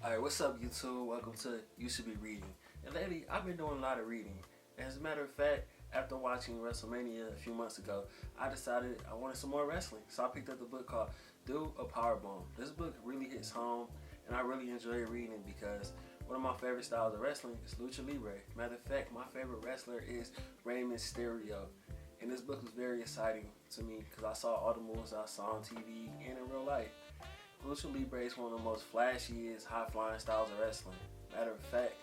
Alright, what's up YouTube? Welcome to You Should Be Reading. And lately, I've been doing a lot of reading. As a matter of fact, after watching WrestleMania a few months ago, I decided I wanted some more wrestling. So I picked up the book called Do A Powerbomb. This book really hits home, and I really enjoy reading it because one of my favorite styles of wrestling is Lucha Libre. Matter of fact, my favorite wrestler is Rey Mysterio. And this book was very exciting to me because I saw all the moves I saw on TV and in real life. Lucha Libre is one of the most flashiest, high-flying styles of wrestling. Matter of fact,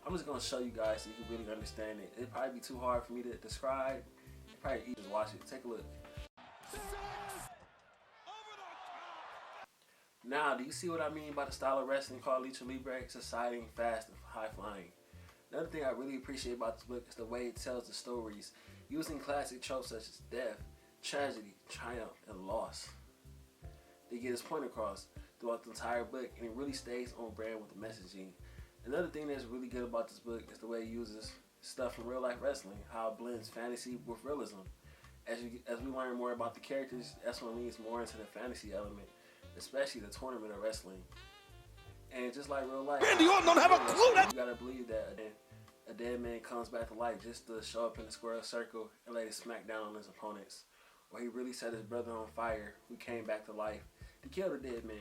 I'm just going to show you guys so you can really understand it. It'd probably be too hard for me to describe. You'd probably easy to watch it. Take a look. Now, do you see what I mean by the style of wrestling called Lucha Libre? It's exciting, fast, and high-flying. Another thing I really appreciate about this book is the way it tells the stories, using classic tropes such as death, tragedy, triumph, and loss. They get his point across throughout the entire book, and it really stays on brand with the messaging. Another thing that's really good about this book is the way it uses stuff from real life wrestling, how it blends fantasy with realism. As we learn more about the characters, that's what leads more into the fantasy element, especially the tournament of wrestling. And just like real life, Randy Orton don't have a clue. You gotta believe that a dead man comes back to life just to show up in the square circle and lay a smack down on his opponents. Or he really set his brother on fire who came back to life to kill the dead man.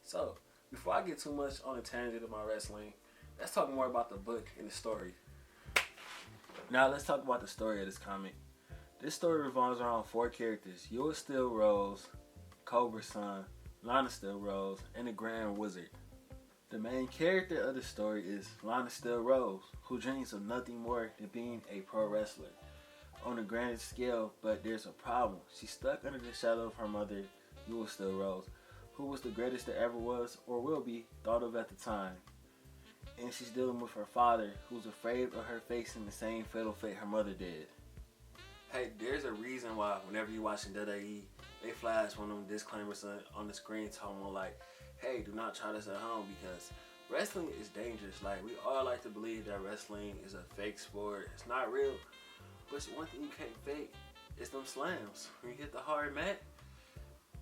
So, before I get too much on the tangent of my wrestling, let's talk more about the book and the story. Now let's talk about the story of this comic. This story revolves around 4 characters: Yua Steel Rose, Cobra's son, Lana Steel Rose, and the Grand Wizard. The main character of the story is Lana Steel Rose, who dreams of nothing more than being a pro wrestler on a grand scale, but there's a problem. She's stuck under the shadow of her mother, Yua Steel Rose, who was the greatest there ever was or will be thought of at the time. And she's dealing with her father, who's afraid of her facing the same fatal fate her mother did. Hey, there's a reason why whenever you're watching WWE, they flash one of them disclaimers on the screen telling them like, hey, do not try this at home, because wrestling is dangerous. Like, we all like to believe that wrestling is a fake sport. It's not real. But one thing you can't fake is them slams. When you hit the hard mat,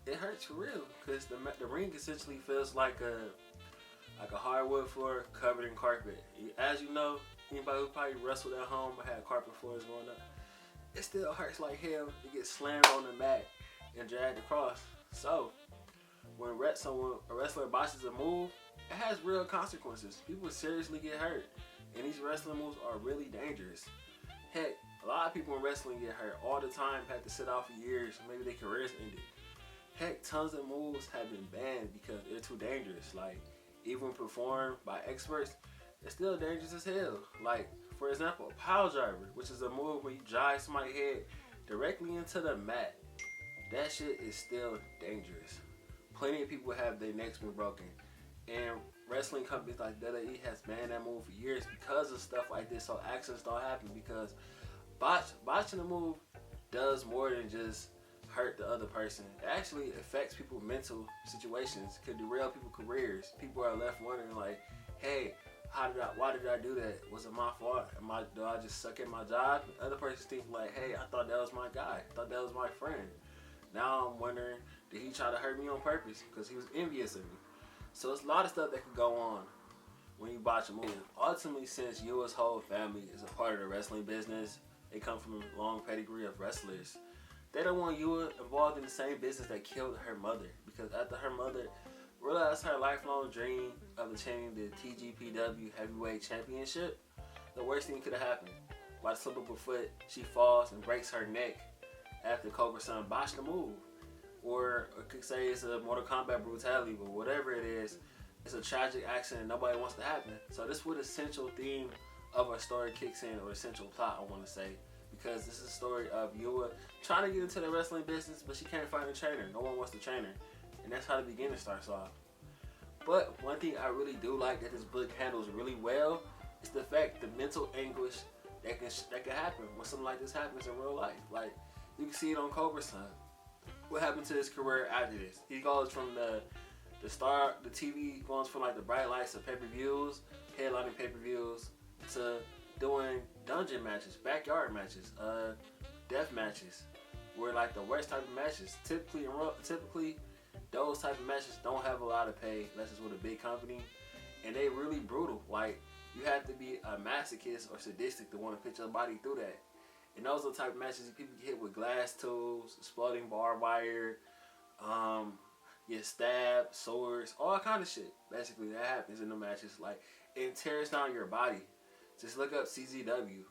it hurts for real, because the ring essentially feels like a hardwood floor covered in carpet. As you know, anybody who probably wrestled at home or had carpet floors going up, it still hurts like hell to get slammed on the mat and dragged across. So, when a wrestler botches a move, it has real consequences. People seriously get hurt, and these wrestling moves are really dangerous. Heck, a lot of people in wrestling get hurt all the time, have to sit out for years, maybe their careers ended. Heck, tons of moves have been banned because they're too dangerous. Like, even performed by experts, it's still dangerous as hell. Like, for example, a pile driver, which is a move where you drive somebody's head directly into the mat. That shit is still dangerous. Plenty of people have their necks been broken. And wrestling companies like WWE has banned that move for years because of stuff like this, so accidents don't happen. Because botching a move does more than just hurt the other person. It actually affects people's mental situations, could derail people's careers. People are left wondering like, hey, why did I do that? Was it my fault? Do I just suck at my job? The other person thinks like, hey, I thought that was my guy. I thought that was my friend. Now I'm wondering, did he try to hurt me on purpose because he was envious of me? So it's a lot of stuff that could go on when you botch a move. Ultimately, since Yua's whole family is a part of the wrestling business, they come from a long pedigree of wrestlers. They don't want Yua involved in the same business that killed her mother, because after her mother realized her lifelong dream of attaining the TGPW Heavyweight Championship, the worst thing could have happened. By the slip of her foot, she falls and breaks her neck after Cobra's son botched the move. Or I could say it's a Mortal Kombat brutality, but whatever it is, it's a tragic accident nobody wants to happen. So this is what the essential theme of our story kicks in, or essential plot, I want to say. Because this is a story of Yua trying to get into the wrestling business, but she can't find a trainer. No one wants to train her. And that's how the beginning starts off. But one thing I really do like that this book handles really well is the fact, the mental anguish that can happen when something like this happens in real life. Like, you can see it on Cobra's son. What happened to his career after this? He goes from the TV goes from like the bright lights of pay-per-views, headlining pay-per-views, to doing dungeon matches, backyard matches, death matches, were like the worst type of matches. Typically those type of matches don't have a lot of pay unless it's with a big company, and they really brutal. Like, you have to be a masochist or sadistic to want to put your body through that. And those are the type of matches people get hit with glass tools, exploding barbed wire, get stabbed, swords, all kind of shit. Basically, that happens in the matches. Like, it tears down your body. Just look up CZW.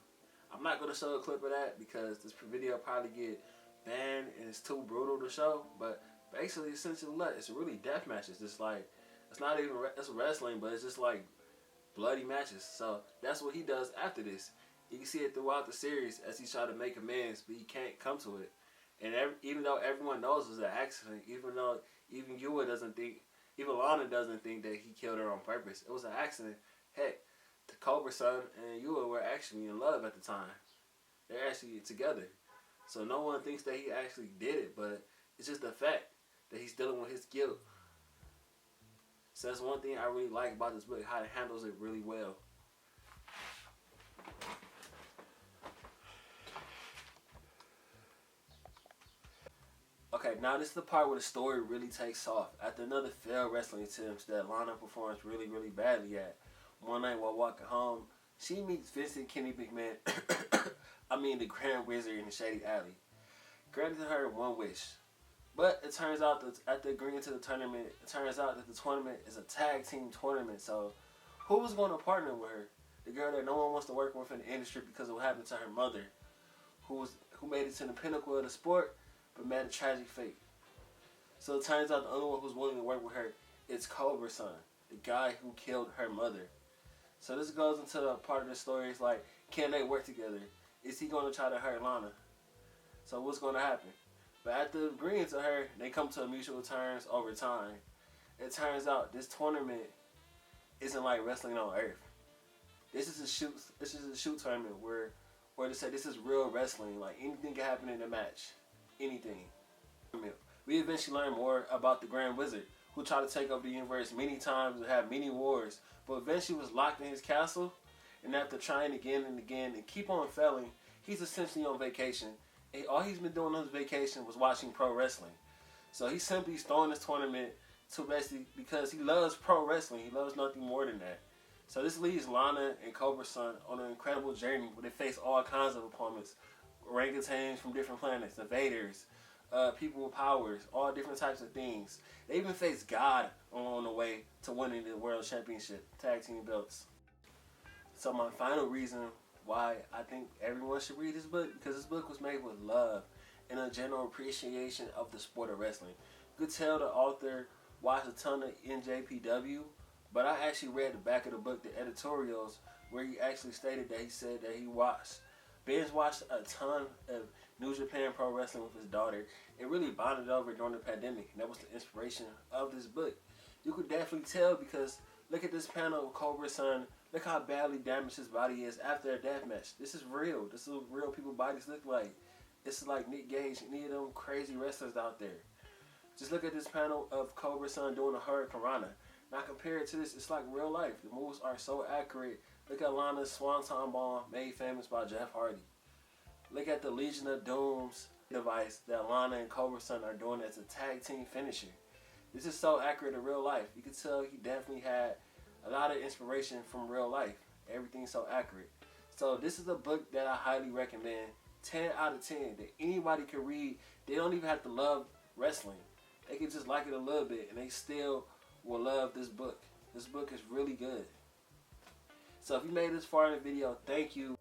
I'm not going to show a clip of that because this video probably get banned and it's too brutal to show. But basically, essentially, it's really death matches. It's like, it's not even, it's wrestling, but it's just like bloody matches. So that's what he does after this. You can see it throughout the series as he's trying to make amends, but he can't come to it. And even though everyone knows it was an accident, even Yua doesn't think, even Lana doesn't think that he killed her on purpose. It was an accident. Heck, the Cobra-san and Yua were actually in love at the time. They're actually together. So no one thinks that he actually did it, but it's just the fact that he's dealing with his guilt. So that's one thing I really like about this book, how it handles it really well. Okay, now this is the part where the story really takes off. After another failed wrestling attempt that Lana performs really, really badly at, one night while walking home, she meets Vincent Kenny McMahon, the Grand Wizard in the Shady Alley, granting her one wish. But it turns out that after agreeing to the tournament, it turns out that the tournament is a tag team tournament. So who was going to partner with her? The girl that no one wants to work with in the industry because of what happened to her mother, who made it to the pinnacle of the sport, but met a tragic fate. So it turns out the only one who's willing to work with her is Cobra-san, the guy who killed her mother. So this goes into the part of the story. It's like, can they work together? Is he going to try to hurt Lana? So what's going to happen? But after agreeing to her, they come to mutual terms over time. It turns out this tournament isn't like wrestling on Earth. This is a shoot tournament where they say this is real wrestling. Like, anything can happen in the match. Anything. We eventually learn more about the Grand Wizard, who tried to take over the universe many times and have many wars, but eventually was locked in his castle. And after trying again and again and keep on failing, he's essentially on vacation. And all he's been doing on his vacation was watching pro wrestling. So he's simply throwing this tournament to basically because he loves pro wrestling. He loves nothing more than that. So this leads Lana and Cobra-san on an incredible journey where they face all kinds of opponents. Orangutans from different planets, invaders, people with powers, all different types of things. They even face God along the way to winning the World Championship tag team belts. So my final reason why I think everyone should read this book, because this book was made with love and a general appreciation of the sport of wrestling. You could tell the author watched a ton of NJPW, but I actually read the back of the book, the editorials, where he actually stated that he said that he binge watched a ton of New Japan Pro Wrestling with his daughter and really bonded over during the pandemic. And that was the inspiration of this book. You could definitely tell because look at this panel of Cobra-san. Look how badly damaged his body is after a death match. This is real. This is what real people's bodies look like. It's like Nick Gage and any of them crazy wrestlers out there. Just look at this panel of Cobra-san doing a Hurricane Rana. Now compare it to this, it's like real life. The moves are so accurate. Look at Lana's Swanton Bomb, made famous by Jeff Hardy. Look at the Legion of Doom's device that Lana and Cobra-san are doing as a tag team finisher. This is so accurate in real life. You can tell he definitely had a lot of inspiration from real life. Everything's so accurate. So this is a book that I highly recommend. 10 out of 10 that anybody can read. They don't even have to love wrestling. They can just like it a little bit and they still will love this book. This book is really good. So if you made this far in the video, thank you.